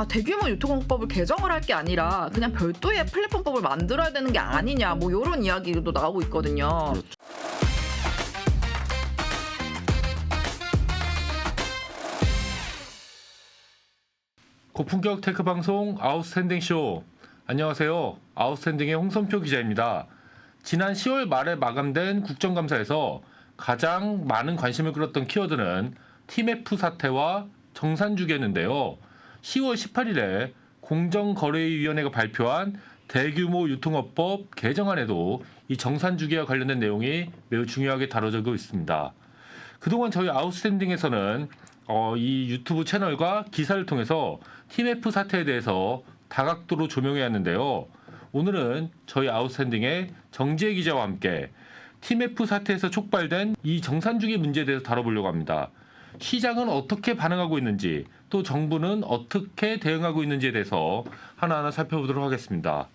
대규모 유통법을 개정을 할 게 아니라 그냥 별도의 플랫폼법을 만들어야 되는 게 아니냐 뭐 이런 이야기도 나오고 있거든요. 그렇죠. 고품격 테크 방송 아웃스탠딩 쇼. 안녕하세요. 아웃스탠딩의 홍선표 기자입니다. 지난 10월 말에 마감된 국정감사에서 가장 많은 관심을 끌었던 키워드는 TMF 사태와 정산주기였는데요. 10월 18일에 공정거래위원회가 발표한 대규모 유통업법 개정안에도 이 정산주기와 관련된 내용이 매우 중요하게 다뤄지고 있습니다. 그동안 저희 아웃스탠딩에서는 이 유튜브 채널과 기사를 통해서 TMF 사태에 대해서 다각도로 조명해 왔는데요. 오늘은 저희 아웃스탠딩의 정지혜 기자와 함께 TMF 사태에서 촉발된 이 정산주기 문제에 대해서 다뤄보려고 합니다. 시장은 어떻게 반응하고 있는지, 또 정부는 어떻게 대응하고 있는지에 대해서 하나하나 살펴보도록 하겠습니다.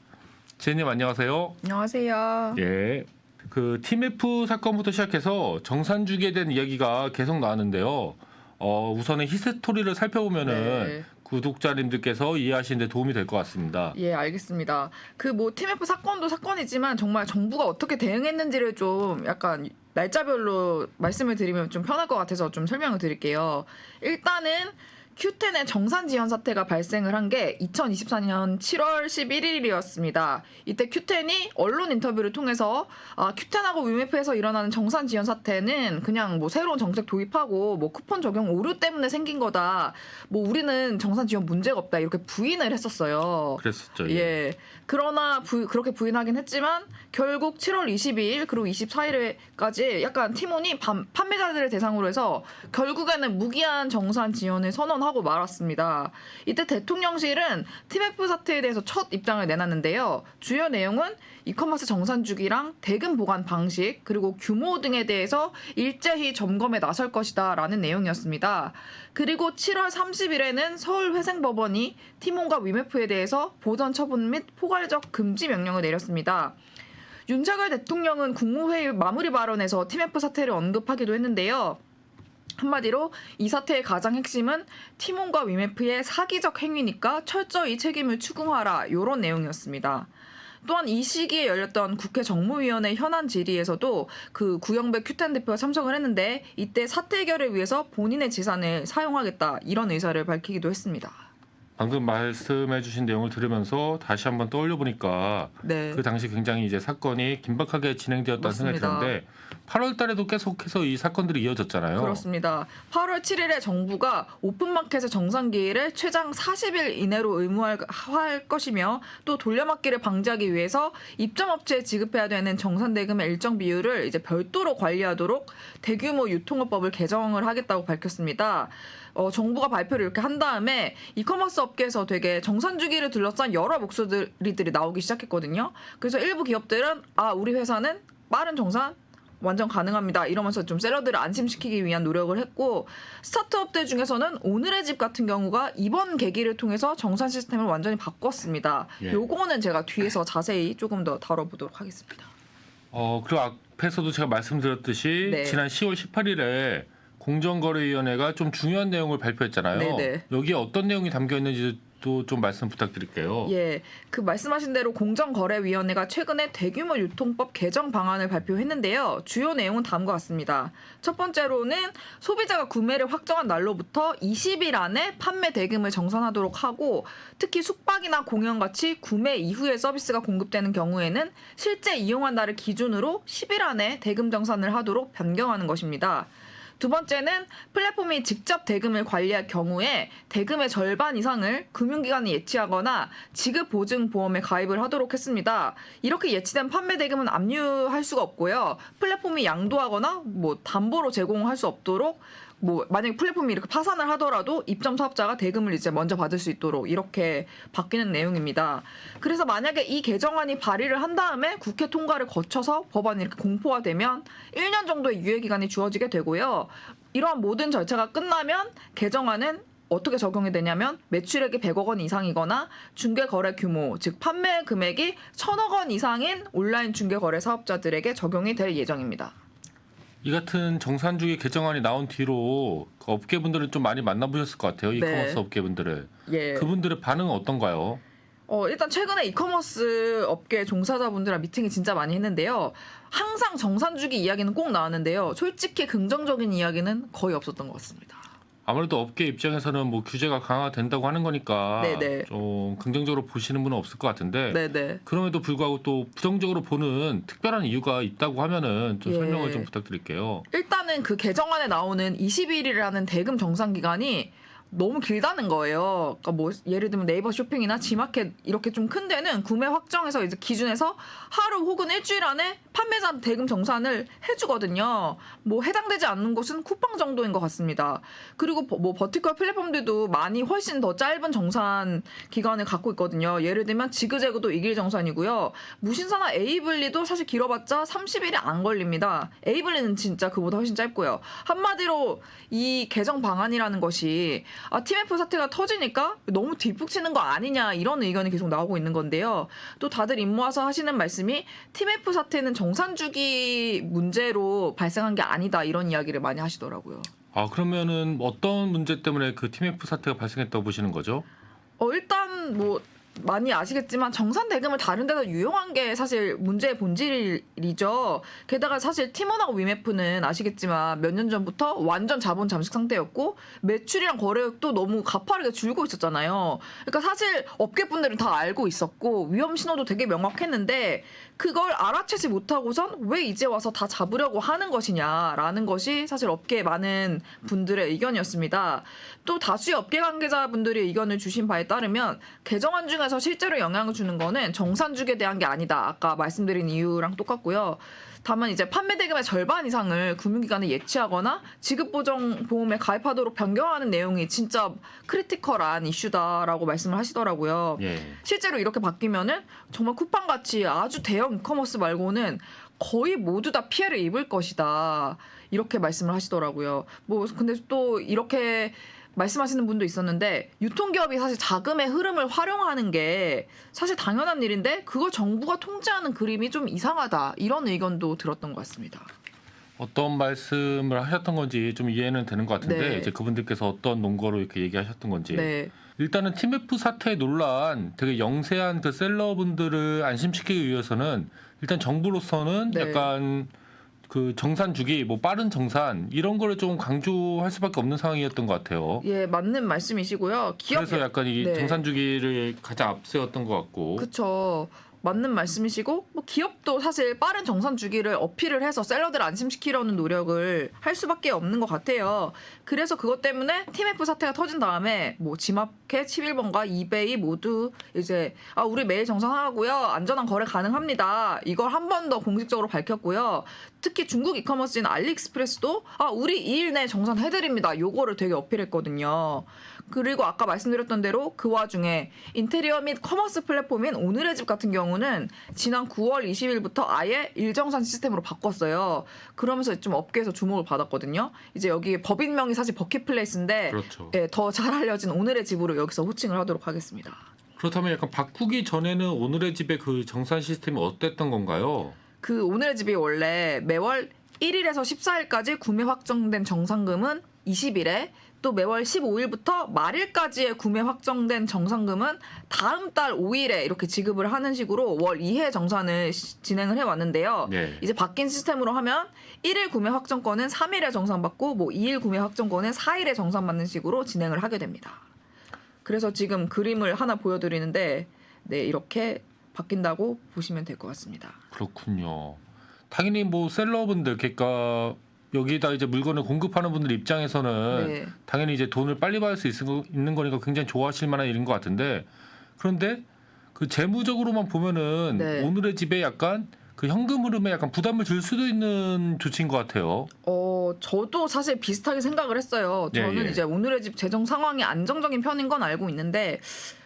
지혜님 안녕하세요. 안녕하세요. 예. 그 TMF 사건부터 시작해서 정산주기에 대한 이야기가 계속 나왔는데요. 우선은 히스토리를 살펴보면은 구독자님들께서 이해하시는 데 도움이 될 것 같습니다. 예, 알겠습니다. TMF 사건도 사건이지만 정말 정부가 어떻게 대응했는지를 좀 약간 날짜별로 말씀을 드리면 좀 편할 것 같아서 좀 설명을 드릴게요. 일단은 Q10의 정산 지연 사태가 발생을 한 게 2024년 7월 11일이었습니다. 이때 Q10이 언론 인터뷰를 통해서 Q10하고 위메프에서 일어나는 정산 지연 사태는 그냥 뭐 새로운 정책 도입하고 뭐 쿠폰 적용 오류 때문에 생긴 거다. 뭐 우리는 정산 지연 문제가 없다. 이렇게 부인을 했었어요. 그랬었죠. 예. 그러나 그렇게 부인하긴 했지만 결국 7월 22일 그리고 24일까지 약간 티몬이 판매자들을 대상으로 해서 결국에는 무기한 정산 지연을 선언하고 말았습니다. 이때 대통령실은 TMF 사태에 대해서 첫 입장을 내놨는데요. 주요 내용은 이커머스 정산주기랑 대금 보관 방식 그리고 규모 등에 대해서 일제히 점검에 나설 것이다 라는 내용이었습니다. 그리고 7월 30일에는 서울회생법원이 티몬과 위메프에 대해서 보전 처분 및 포괄적 금지 명령을 내렸습니다. 윤석열 대통령은 국무회의 마무리 발언에서 TMF 사태를 언급하기도 했는데요. 한마디로 이 사태의 가장 핵심은 티몬과 위메프의 사기적 행위니까 철저히 책임을 추궁하라 이런 내용이었습니다. 또한 이 시기에 열렸던 국회 정무위원회 현안 질의에서도 그 구영배 Q10 대표가 참석을 했는데 이때 사태 해결을 위해서 본인의 재산을 사용하겠다 이런 의사를 밝히기도 했습니다. 방금 말씀해주신 내용을 들으면서 다시 한번 떠올려 보니까 그 당시 굉장히 이제 사건이 긴박하게 진행되었다는 생각이 드는데 8월달에도 계속해서 이 사건들이 이어졌잖아요. 그렇습니다. 8월 7일에 정부가 오픈마켓의 정산기일을 최장 40일 이내로 의무화할 것이며 또 돌려막기를 방지하기 위해서 입점업체에 지급해야 되는 정산대금의 일정 비율을 이제 별도로 관리하도록 대규모 유통업법을 개정을 하겠다고 밝혔습니다. 정부가 발표를 이렇게 한 다음에 이커머스 업계에서 되게 정산주기를 둘러싼 여러 목소리들이 나오기 시작했거든요. 그래서 일부 기업들은 우리 회사는 빠른 정산 완전 가능합니다. 이러면서 좀 셀러들을 안심시키기 위한 노력을 했고 스타트업들 중에서는 오늘의 집 같은 경우가 이번 계기를 통해서 정산 시스템을 완전히 바꿨습니다. 요거는 제가 뒤에서 자세히 조금 더 다뤄보도록 하겠습니다. 그리고 앞에서도 제가 말씀드렸듯이 지난 10월 18일에 공정거래위원회가 좀 중요한 내용을 발표했잖아요. 네네. 여기에 어떤 내용이 담겨 있는지도 좀 말씀 부탁드릴게요. 예, 그 말씀하신 대로 공정거래위원회가 최근에 대규모 유통법 개정 방안을 발표했는데요. 주요 내용은 다음과 같습니다. 첫 번째로는 소비자가 구매를 확정한 날로부터 20일 안에 판매 대금을 정산하도록 하고 특히 숙박이나 공연같이 구매 이후에 서비스가 공급되는 경우에는 실제 이용한 날을 기준으로 10일 안에 대금 정산을 하도록 변경하는 것입니다. 두 번째는 플랫폼이 직접 대금을 관리할 경우에 대금의 절반 이상을 금융기관이 예치하거나 지급보증보험에 가입을 하도록 했습니다. 이렇게 예치된 판매 대금은 압류할 수가 없고요. 플랫폼이 양도하거나 담보로 제공할 수 없도록 만약에 플랫폼이 이렇게 파산을 하더라도 입점 사업자가 대금을 이제 먼저 받을 수 있도록 이렇게 바뀌는 내용입니다. 그래서 만약에 이 개정안이 발의를 한 다음에 국회 통과를 거쳐서 법안이 이렇게 공포가 되면 1년 정도의 유예기간이 주어지게 되고요. 이러한 모든 절차가 끝나면 개정안은 어떻게 적용이 되냐면 매출액이 100억 원 이상이거나 중개거래 규모, 즉 판매 금액이 1,000억 원 이상인 온라인 중개거래 사업자들에게 적용이 될 예정입니다. 이 같은 정산주기 개정안이 나온 뒤로 그 업계분들은 좀 많이 만나보셨을 것 같아요. 이커머스 업계분들을. 예. 그분들의 반응은 어떤가요? 일단 최근에 이커머스 업계 종사자분들이랑 미팅이 진짜 많이 했는데요. 항상 정산주기 이야기는 꼭 나왔는데요. 솔직히 긍정적인 이야기는 거의 없었던 것 같습니다. 아무래도 업계 입장에서는 뭐 규제가 강화된다고 하는 거니까 네네. 좀 긍정적으로 보시는 분은 없을 것 같은데 네네. 그럼에도 불구하고 또 부정적으로 보는 특별한 이유가 있다고 하면은 좀 예. 설명을 좀 부탁드릴게요. 일단은 그 개정안에 나오는 20일이라는 대금 정산 기간이 너무 길다는 거예요. 그러니까 뭐 예를 들면 네이버 쇼핑이나 지마켓 이렇게 좀 큰 데는 구매 확정해서 이제 기준에서 하루 혹은 일주일 안에 판매자 대금 정산을 해주거든요. 뭐 해당되지 않는 곳은 쿠팡 정도인 것 같습니다. 그리고 뭐 버티컬 플랫폼들도 많이 훨씬 더 짧은 정산 기간을 갖고 있거든요. 예를 들면 지그재그도 2일 정산이고요. 무신사나 에이블리도 사실 길어봤자 30일이 안 걸립니다. 에이블리는 진짜 그보다 훨씬 짧고요. 한마디로 이 개정 방안이라는 것이 TMF 사태가 터지니까 너무 뒷북 치는 거 아니냐 이런 의견이 계속 나오고 있는 건데요. 또 다들 입 모아서 하시는 말씀이 TMF 사태는 정산주기 문제로 발생한 게 아니다 이런 이야기를 많이 하시더라고요. 그러면은 어떤 문제 때문에 그 TMF 사태가 발생했다고 보시는 거죠? 일단 뭐 많이 아시겠지만 정산 대금을 다른 데서 유용한 게 사실 문제의 본질이죠. 게다가 사실 티몬하고 위메프는 아시겠지만 몇 년 전부터 완전 자본 잠식 상태였고 매출이랑 거래액도 너무 가파르게 줄고 있었잖아요. 그러니까 사실 업계분들은 다 알고 있었고 위험 신호도 되게 명확했는데 그걸 알아채지 못하고선 왜 이제 와서 다 잡으려고 하는 것이냐라는 것이 사실 업계 많은 분들의 의견이었습니다. 또 다수의 업계 관계자분들이 의견을 주신 바에 따르면 개정안 중에서 실제로 영향을 주는 거는 정산주기에 대한 게 아니다. 아까 말씀드린 이유랑 똑같고요. 다만 이제 판매 대금의 절반 이상을 금융기관에 예치하거나 지급보정보험에 가입하도록 변경하는 내용이 진짜 크리티컬한 이슈다라고 말씀을 하시더라고요. 예. 실제로 이렇게 바뀌면은 정말 쿠팡같이 아주 대형 이커머스 말고는 거의 모두 다 피해를 입을 것이다. 이렇게 말씀을 하시더라고요. 뭐 근데 또 이렇게 말씀하시는 분도 있었는데 유통기업이 사실 자금의 흐름을 활용하는 게 사실 당연한 일인데 그걸 정부가 통제하는 그림이 좀 이상하다 이런 의견도 들었던 것 같습니다. 어떤 말씀을 하셨던 건지 좀 이해는 되는 것 같은데 네. 이제 그분들께서 어떤 논거로 이렇게 얘기하셨던 건지 네. 일단은 TMF 사태 논란 되게 영세한 그 셀러분들을 안심시키기 위해서는 일단 정부로서는 네. 약간 그 정산 주기, 뭐 빠른 정산 이런 거를 좀 강조할 수밖에 없는 상황이었던 것 같아요. 예, 맞는 말씀이시고요. 그래서 약간 이 네. 정산 주기를 가장 앞세웠던 것 같고. 그렇죠. 맞는 말씀이시고 뭐 기업도 사실 빠른 정산 주기를 어필을 해서 셀러들을 안심시키려는 노력을 할 수밖에 없는 것 같아요. 그래서 그것 때문에 TMF 사태가 터진 다음에 뭐 지마켓 11번과 이베이 모두 이제 우리 매일 정산하고요. 안전한 거래 가능합니다. 이걸 한 번 더 공식적으로 밝혔고요. 특히 중국 이커머스인 알리익스프레스도 우리 2일 내에 정산해드립니다. 요거를 되게 어필했거든요. 그리고 아까 말씀드렸던 대로 그 와중에 인테리어 및 커머스 플랫폼인 오늘의 집 같은 경우는 지난 9월 20일부터 아예 일정산 시스템으로 바꿨어요. 그러면서 좀 업계에서 주목을 받았거든요. 이제 여기 법인명이 사실 버킷플레이스인데 그렇죠. 예, 더 잘 알려진 오늘의 집으로 여기서 호칭을 하도록 하겠습니다. 그렇다면 약간 바꾸기 전에는 오늘의 집의 그 정산 시스템이 어땠던 건가요? 그 오늘의 집이 원래 매월 1일에서 14일까지 구매 확정된 정산금은 20일에 또 매월 15일부터 말일까지의 구매 확정된 정산금은 다음 달 5일에 이렇게 지급을 하는 식으로 월 2회 정산을 진행을 해왔는데요. 네. 이제 바뀐 시스템으로 하면 1일 구매 확정권은 3일에 정산받고 뭐 2일 구매 확정권은 4일에 정산받는 식으로 진행을 하게 됩니다. 그래서 지금 그림을 하나 보여드리는데 네, 이렇게 바뀐다고 보시면 될 것 같습니다. 그렇군요. 당연히 뭐 셀러분들, 그러니까 여기다 이제 물건을 공급하는 분들 입장에서는 네. 당연히 이제 돈을 빨리 받을 수 있는 거니까 굉장히 좋아하실 만한 일인 것 같은데 그런데 그 재무적으로만 보면은 네. 오늘의 집에 약간 그 현금 흐름에 약간 부담을 줄 수도 있는 조치인 것 같아요. 저도 사실 비슷하게 생각을 했어요. 저는 예. 이제 오늘의 집 재정 상황이 안정적인 편인 건 알고 있는데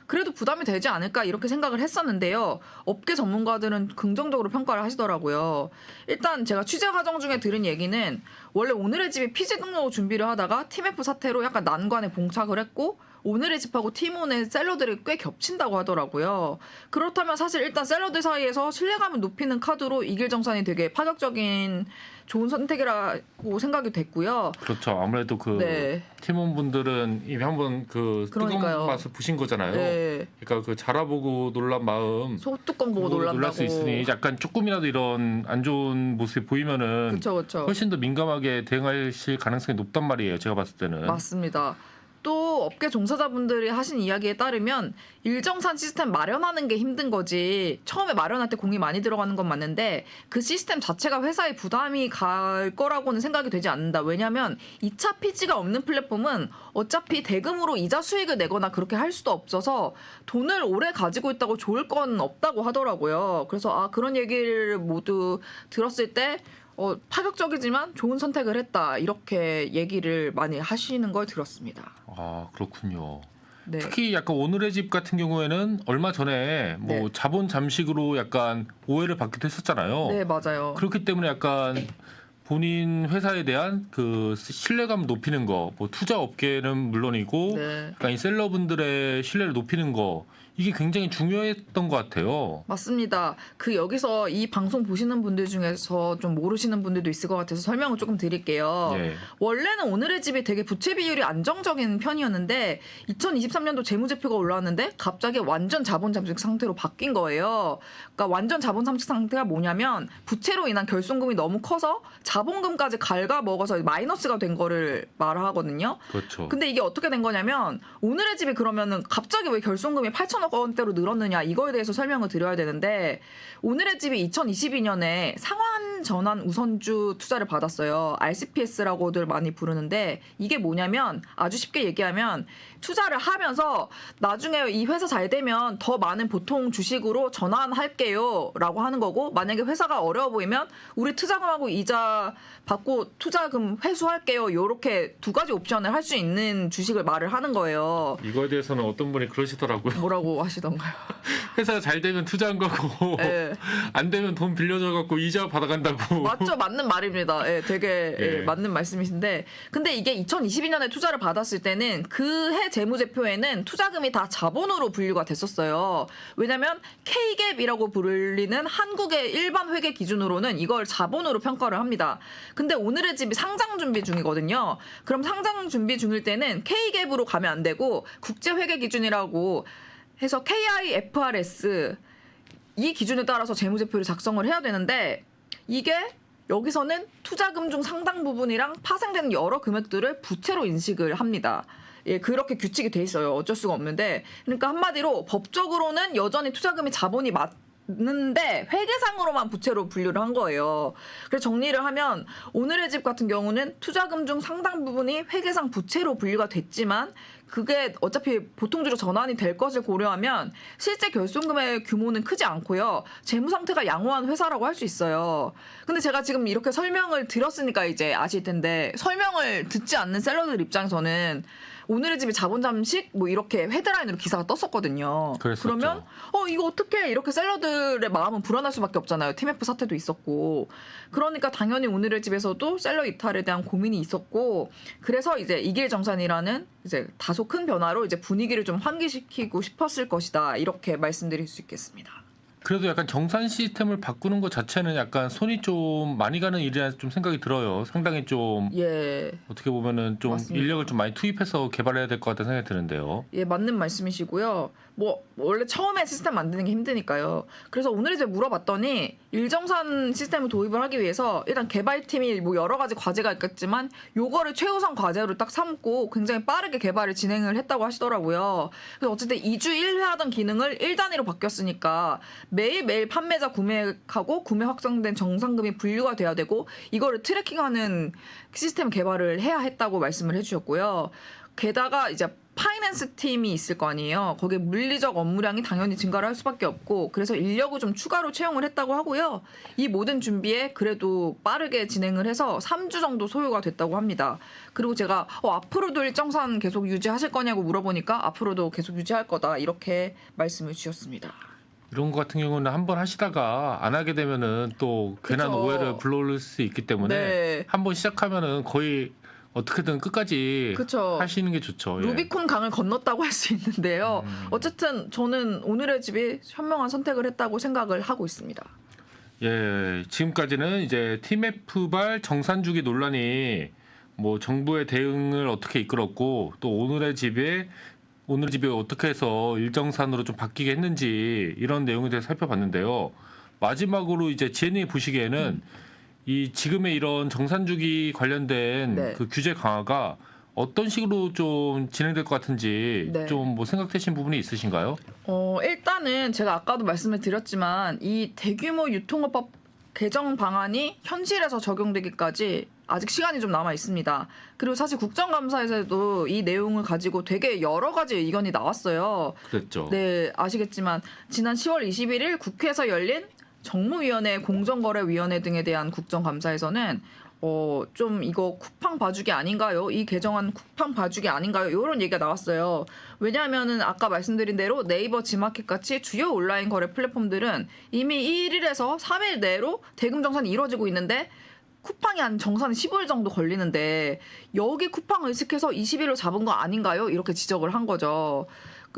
그래도 부담이 되지 않을까 이렇게 생각을 했었는데요. 업계 전문가들은 긍정적으로 평가를 하시더라고요. 일단 제가 취재 과정 중에 들은 얘기는 원래 오늘의 집이 피지 등록 준비를 하다가 TMF 사태로 약간 난관에 봉착을 했고 오늘의 집하고 티몬의 셀러들이 꽤 겹친다고 하더라고요. 그렇다면 사실 일단 셀러들 사이에서 신뢰감을 높이는 카드로 이길정산이 되게 파격적인 좋은 선택이라고 생각이 됐고요. 그렇죠. 아무래도 그 네. 팀원분들은 이미 한번 그 그러니까요. 뜨거운 맛을 보신 거잖아요. 네. 그러니까 그 자라보고 놀란 마음 소뚜껑 보고 놀란다고. 놀랄 수 있으니 약간 조금이라도 이런 안 좋은 모습이 보이면은 그렇죠. 훨씬 더 민감하게 대응하실 가능성이 높단 말이에요. 제가 봤을 때는. 맞습니다. 또 업계 종사자분들이 하신 이야기에 따르면 일정산 시스템 마련하는 게 힘든 거지 처음에 마련할 때 공이 많이 들어가는 건 맞는데 그 시스템 자체가 회사에 부담이 갈 거라고는 생각이 되지 않는다. 왜냐하면 2차 피지가 없는 플랫폼은 어차피 대금으로 이자 수익을 내거나 그렇게 할 수도 없어서 돈을 오래 가지고 있다고 좋을 건 없다고 하더라고요. 그래서 그런 얘기를 모두 들었을 때 파격적이지만 좋은 선택을 했다. 이렇게 얘기를 많이 하시는 걸 들었습니다. 아 그렇군요. 네. 특히 약간 오늘의 집 같은 경우에는 얼마 전에 뭐 네. 자본 잠식으로 약간 오해를 받기도 했었잖아요. 네, 맞아요. 그렇기 때문에 약간 본인 회사에 대한 그 신뢰감 높이는 거, 뭐 투자 업계는 물론이고, 네. 약간 이 셀러분들의 신뢰를 높이는 거 이게 굉장히 중요했던 것 같아요. 맞습니다. 여기서 이 방송 보시는 분들 중에서 좀 모르시는 분들도 있을 것 같아서 설명을 조금 드릴게요. 예. 원래는 오늘의 집이 되게 부채 비율이 안정적인 편이었는데 2023년도 재무제표가 올라왔는데 갑자기 완전 자본 잠식 상태로 바뀐 거예요. 그러니까 완전 자본 잠식 상태가 뭐냐면 부채로 인한 결손금이 너무 커서 자본금까지 갉아먹어서 마이너스가 된 거를 말하거든요. 그렇죠. 근데 이게 어떻게 된 거냐면 오늘의 집이 그러면은 갑자기 왜 결손금이 8천억 원대로 늘었느냐 이거에 대해서 설명을 드려야 되는데 오늘의 집이 2022년에 상환 전환 우선주 투자를 받았어요. RCPS라고들 많이 부르는데 이게 뭐냐면 아주 쉽게 얘기하면 투자를 하면서 나중에 이 회사 잘 되면 더 많은 보통 주식으로 전환할게요 라고 하는 거고 만약에 회사가 어려워 보이면 우리 투자금하고 이자 받고 투자금 회수할게요. 요렇게 두 가지 옵션을 할 수 있는 주식을 말을 하는 거예요. 이거에 대해서는 어떤 분이 그러시더라고요. 뭐라고 하시던가요? 회사가 잘 되면 투자한 거고 네. 안 되면 돈 빌려줘 갖고 이자 받아간다고. 맞죠, 맞는 말입니다. 예, 되게 예. 맞는 말씀이신데, 근데 이게 2022년에 투자를 받았을 때는 그 해 재무제표에는 투자금이 다 자본으로 분류가 됐었어요. 왜냐하면 K갭이라고 불리는 한국의 일반 회계 기준으로는 이걸 자본으로 평가를 합니다. 근데 오늘의 집이 상장 준비 중이거든요. 그럼 상장 준비 중일 때는 K갭으로 가면 안 되고 국제 회계 기준이라고 해서 KIFRS 이 기준에 따라서 재무제표를 작성을 해야 되는데 이게 여기서는 투자금 중 상당 부분이랑 파생되는 여러 금액들을 부채로 인식을 합니다. 예, 그렇게 규칙이 돼 있어요. 어쩔 수가 없는데. 그러니까 한마디로 법적으로는 여전히 투자금이 자본이 맞는데 회계상으로만 부채로 분류를 한 거예요. 그래서 정리를 하면 오늘의 집 같은 경우는 투자금 중 상당 부분이 회계상 부채로 분류가 됐지만 그게 어차피 보통주로 전환이 될 것을 고려하면 실제 결손금의 규모는 크지 않고요. 재무 상태가 양호한 회사라고 할 수 있어요. 근데 제가 지금 이렇게 설명을 드렸으니까 이제 아실 텐데 설명을 듣지 않는 셀러들 입장에서는 오늘의 집이 자본 잠식 뭐 이렇게 헤드라인으로 기사가 떴었거든요. 그랬었죠. 그러면 이거 어떻게 이렇게 셀러들의 마음은 불안할 수밖에 없잖아요. TMF 사태도 있었고. 그러니까 당연히 오늘의 집에서도 셀러 이탈에 대한 고민이 있었고 그래서 이제 이길정산이라는 이제 다소 큰 변화로 이제 분위기를 좀 환기시키고 싶었을 것이다. 이렇게 말씀드릴 수 있겠습니다. 그래도 약간 정산 시스템을 바꾸는 것 자체는 약간 손이 좀 많이 가는 일이라 좀 생각이 들어요. 상당히 좀 예. 어떻게 보면은 좀 맞습니다. 인력을 좀 많이 투입해서 개발해야 될 것 같다는 생각이 드는데요. 예, 맞는 말씀이시고요. 뭐 원래 처음에 시스템 만드는 게 힘드니까요. 그래서 오늘 이제 물어봤더니 일정산 시스템을 도입을 하기 위해서 일단 개발팀이 뭐 여러 가지 과제가 있겠지만 요거를 최우선 과제로 딱 삼고 굉장히 빠르게 개발을 진행을 했다고 하시더라고요. 그래서 어쨌든 2주 1회 하던 기능을 1단위로 바뀌었으니까 매일매일 판매자 구매하고 구매 확정된 정상금이 분류가 돼야 되고 이거를 트래킹하는 시스템 개발을 해야 했다고 말씀을 해주셨고요. 게다가 이제 파이낸스 팀이 있을 거 아니에요. 거기에 물리적 업무량이 당연히 증가를 할 수밖에 없고 그래서 인력을 좀 추가로 채용을 했다고 하고요. 이 모든 준비에 그래도 빠르게 진행을 해서 3주 정도 소요가 됐다고 합니다. 그리고 제가 앞으로도 일정산 계속 유지하실 거냐고 물어보니까 앞으로도 계속 유지할 거다 이렇게 말씀을 주셨습니다. 이런 거 같은 경우는 한번 하시다가 안 하게 되면은 또 괜한 그쵸. 오해를 불러올 수 있기 때문에 네. 한번 시작하면은 거의 어떻게든 끝까지 그쵸. 하시는 게 좋죠. 예. 루비콘 강을 건넜다고 할 수 있는데요. 어쨌든 저는 오늘의 집이 현명한 선택을 했다고 생각을 하고 있습니다. 예, 지금까지는 이제 TMF발 정산주기 논란이 뭐 정부의 대응을 어떻게 이끌었고 또 오늘의 집이 어떻게 해서 일정산으로 좀 바뀌게 했는지 이런 내용에 대해서 살펴봤는데요. 마지막으로 이제 지혜님이 보시기에는 이 지금의 이런 정산주기 관련된 네. 그 규제 강화가 어떤 식으로 좀 진행될 것 같은지 네. 좀 뭐 생각되신 부분이 있으신가요? 일단은 제가 아까도 말씀을 드렸지만 이 대규모 유통업법 개정 방안이 현실에서 적용되기까지 아직 시간이 좀 남아 있습니다. 그리고 사실 국정감사에서도 이 내용을 가지고 되게 여러 가지 의견이 나왔어요. 그랬죠. 네, 아시겠지만 지난 10월 21일 국회에서 열린 정무위원회, 공정거래위원회 등에 대한 국정감사에서는 좀 이거 쿠팡 봐주기 아닌가요? 이 개정안 쿠팡 봐주기 아닌가요? 이런 얘기가 나왔어요. 왜냐하면은 아까 말씀드린 대로 네이버, 지마켓 같이 주요 온라인 거래 플랫폼들은 이미 1일에서 3일 내로 대금 정산이 이루어지고 있는데 쿠팡이 한 정산이 15일 정도 걸리는데 여기 쿠팡 의식해서 20일로 잡은 거 아닌가요? 이렇게 지적을 한 거죠.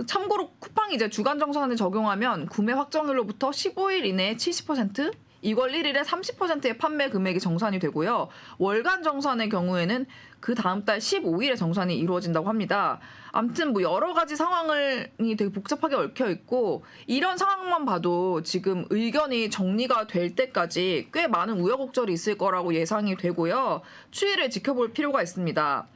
참고로 쿠팡이 이제 주간 정산을 적용하면 구매 확정일로부터 15일 이내에 70%, 이월 1일에 30%의 판매 금액이 정산이 되고요. 월간 정산의 경우에는 그 다음 달 15일에 정산이 이루어진다고 합니다. 아무튼 뭐 여러 가지 상황이 되게 복잡하게 얽혀 있고 이런 상황만 봐도 지금 의견이 정리가 될 때까지 꽤 많은 우여곡절이 있을 거라고 예상이 되고요. 추이를 지켜볼 필요가 있습니다.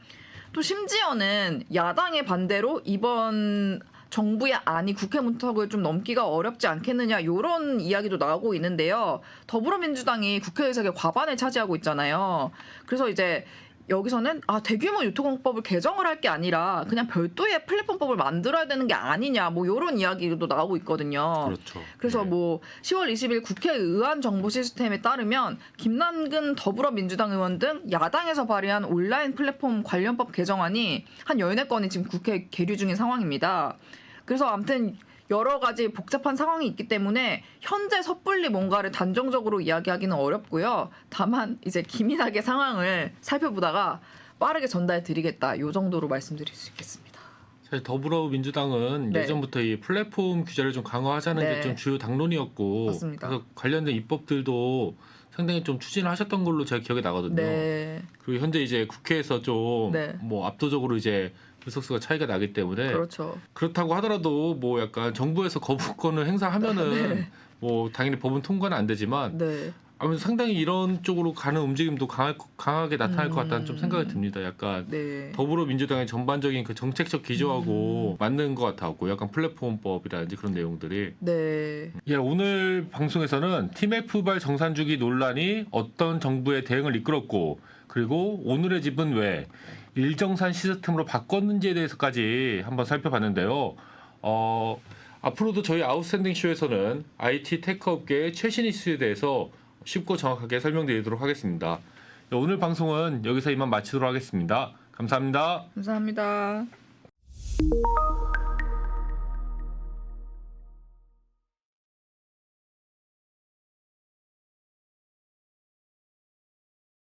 또 심지어는 야당의 반대로 이번 정부의 안이 국회 문턱을 좀 넘기가 어렵지 않겠느냐 이런 이야기도 나오고 있는데요. 더불어민주당이 국회의석의 과반을 차지하고 있잖아요. 그래서 이제 여기서는 대규모 유통법을 개정을 할 게 아니라 그냥 별도의 플랫폼법을 만들어야 되는 게 아니냐 뭐 이런 이야기도 나오고 있거든요. 그렇죠. 그래서 네. 뭐 10월 20일 국회 의안 정보 시스템에 따르면 김남근 더불어민주당 의원 등 야당에서 발의한 온라인 플랫폼 관련법 개정안이 한 14건이 지금 국회에 계류 중인 상황입니다. 그래서 아무튼 여러 가지 복잡한 상황이 있기 때문에 현재 섣불리 뭔가를 단정적으로 이야기하기는 어렵고요. 다만 이제 기민하게 상황을 살펴보다가 빠르게 전달 드리겠다. 이 정도로 말씀드릴 수 있겠습니다. 사실 더불어민주당은 네. 예전부터 이 플랫폼 규제를 좀 강화하자는 네. 게 좀 주요 당론이었고 맞습니다. 그래서 관련된 입법들도 상당히 좀 추진을 하셨던 걸로 제가 기억이 나거든요. 네. 그리고 현재 이제 국회에서 좀 네. 뭐 압도적으로 이제 의석수가 차이가 나기 때문에 그렇죠. 그렇다고 하더라도 뭐 약간 정부에서 거부권을 행사하면은 네. 뭐 당연히 법은 통과는 안 되지만 네. 아무튼 상당히 이런 쪽으로 가는 움직임도 강하게 나타날 것 같다는 좀 생각이 듭니다. 약간 네. 더불어민주당의 전반적인 그 정책적 기조하고 맞는 것 같았고 약간 플랫폼법이라든지 그런 내용들이 네. 예, 오늘 방송에서는 TMF발 정산주기 논란이 어떤 정부의 대응을 이끌었고 그리고 오늘의 집은 왜 일정산 시스템으로 바꿨는지에 대해서까지 한번 살펴봤는데요. 앞으로도 저희 아웃스탠딩 쇼에서는 IT 테크 업계의 최신 이슈에 대해서 쉽고 정확하게 설명드리도록 하겠습니다. 오늘 방송은 여기서 이만 마치도록 하겠습니다. 감사합니다. 감사합니다.